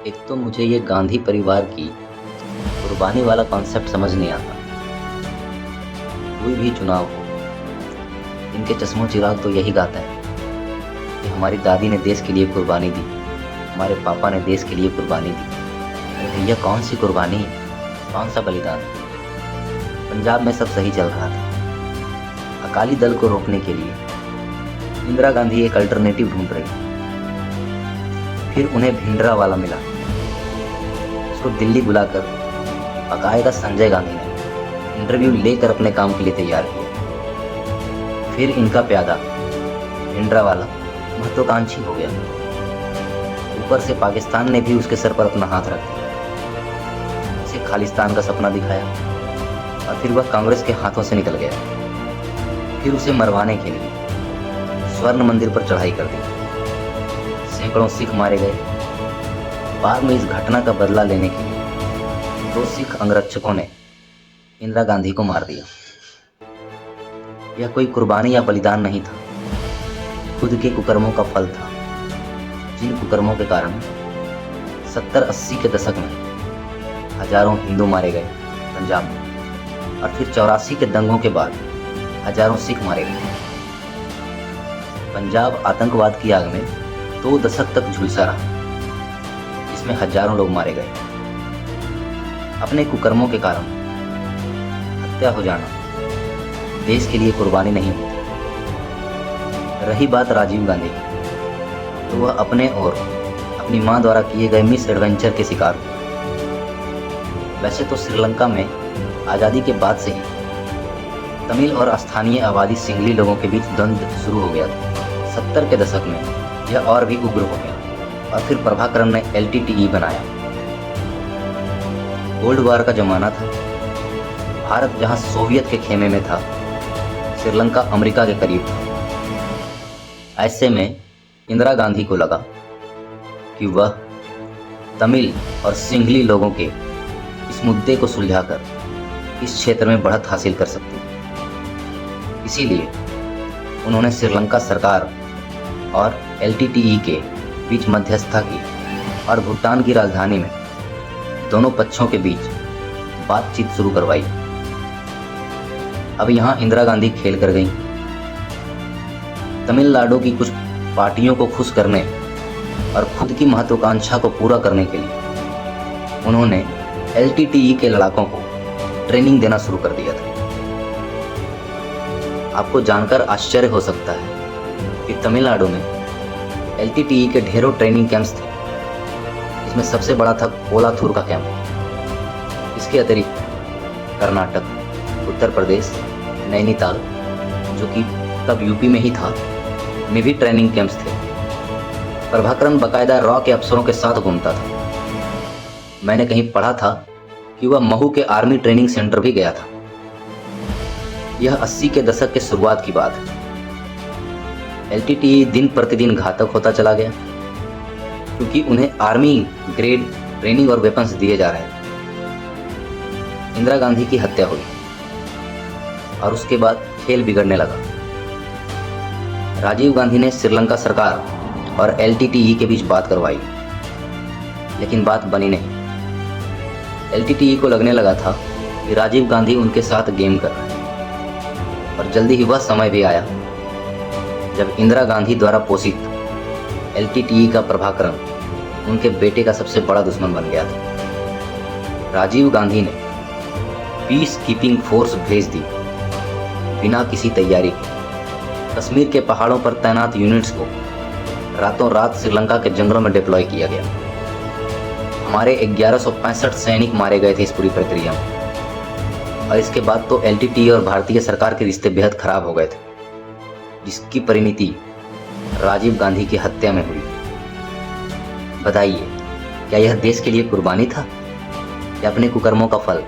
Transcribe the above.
एक तो मुझे ये गांधी परिवार की कुर्बानी वाला कॉन्सेप्ट समझ नहीं आता। कोई भी चुनाव हो, इनके चश्मों चिराग तो यही गाता है कि हमारी दादी ने देश के लिए कुर्बानी दी, हमारे पापा ने देश के लिए कुर्बानी दी। अरे भैया, कौन सी कुर्बानी, कौन सा बलिदान? पंजाब में सब सही चल रहा था। अकाली दल को रोकने के लिए इंदिरा गांधी एक अल्टरनेटिव ढूंढ रही। फिर उन्हें भिंडरावाला मिला। उसको दिल्ली बुलाकर बाकायदा संजय गांधी ने इंटरव्यू लेकर अपने काम के लिए तैयार किया। फिर इनका प्यादा भिंडरावाला महत्वाकांक्षी हो गया। ऊपर से पाकिस्तान ने भी उसके सर पर अपना हाथ रख दिया, उसे खालिस्तान का सपना दिखाया और फिर वह कांग्रेस के हाथों से निकल गया। फिर उसे मरवाने के लिए स्वर्ण मंदिर पर चढ़ाई कर दी। सैकड़ों सिख मारे गए। बाद में इस घटना का बदला लेने के लिए 2 सिख अंगरक्षकों ने इंदिरा गांधी को मार दिया। यह कोई कुर्बानी या बलिदान नहीं था, खुद के कुकर्मों का फल था। जिन कुकर्मों के कारण 70-80 के दशक में हजारों हिंदू मारे गए पंजाब में, और फिर 84 के दंगों के बाद हजारों सिख मारे गए। पंजाब आतंकवाद की आग में 2 दशक तक झुलसा रहा, जिसमें हजारों लोग मारे गए। अपने कुकर्मों के कारण हत्या हो जाना देश के लिए कुर्बानी नहीं होती। रही बात राजीव गांधी की, तो वह अपने और अपनी मां द्वारा किए गए मिस एडवेंचर के शिकार हुए। वैसे तो श्रीलंका में आज़ादी के बाद से ही तमिल और स्थानीय आबादी सिंगली लोगों के बीच द्वंद्व शुरू हो गया था। 70 के दशक में यह और भी उग्र हो गया और फिर प्रभाकरण ने LTTE बनाया। कोल्ड वॉर का जमाना था। भारत जहां सोवियत के खेमे में था, श्रीलंका अमेरिका के करीब था। ऐसे में इंदिरा गांधी को लगा कि वह तमिल और सिंघली लोगों के इस मुद्दे को सुलझाकर इस क्षेत्र में बढ़त हासिल कर सकती है। इसीलिए उन्होंने श्रीलंका सरकार और LTTE के बीच मध्यस्थता की और भूटान की राजधानी में दोनों पक्षों के बीच बातचीत शुरू करवाई। अब यहाँ इंदिरा गांधी खेल कर गई। तमिलनाडु की कुछ पार्टियों को खुश करने और खुद की महत्वाकांक्षा को पूरा करने के लिए उन्होंने LTTE के लड़ाकों को ट्रेनिंग देना शुरू कर दिया था। आपको जानकर आश्चर्य हो सकता है कि तमिलनाडु में LTTE के ढेरों ट्रेनिंग कैंप्स थे। इसमें सबसे बड़ा था कोलाथूर का कैंप। इसके अतिरिक्त कर्नाटक, उत्तर प्रदेश, नैनीताल, जो कि तब यूपी में ही था, में भी ट्रेनिंग कैंप्स थे। प्रभाकरण बाकायदा रॉ के अफसरों के साथ घूमता था। मैंने कहीं पढ़ा था कि वह महू के आर्मी ट्रेनिंग सेंटर भी गया था। यह 80 के दशक के शुरुआत की बात है। LTTE दिन प्रतिदिन घातक होता चला गया, क्योंकि उन्हें आर्मी ग्रेड ट्रेनिंग और वेपन्स दिए जा रहे थे। इंदिरा गांधी की हत्या हुई और उसके बाद खेल बिगड़ने लगा। राजीव गांधी ने श्रीलंका सरकार और LTTE के बीच बात करवाई, लेकिन बात बनी नहीं। LTTE को लगने लगा था कि राजीव गांधी उनके साथ गेम कर रहे हैं, और जल्दी ही वह समय भी आया जब इंदिरा गांधी द्वारा पोषित LTTE का प्रभाकरण उनके बेटे का सबसे बड़ा दुश्मन बन गया था। राजीव गांधी ने पीस कीपिंग फोर्स भेज दी बिना किसी तैयारी के। कश्मीर के पहाड़ों पर तैनात यूनिट्स को रातों रात श्रीलंका के जंगलों में डिप्लॉय किया गया। हमारे 1165 सैनिक मारे गए थे इस पूरी प्रक्रिया में, और इसके बाद तो LTTE और भारतीय सरकार के रिश्ते बेहद खराब हो गए थे, जिसकी परिणति राजीव गांधी की हत्या में हुई। बताइए, क्या यह देश के लिए कुर्बानी था या अपने कुकर्मों का फल?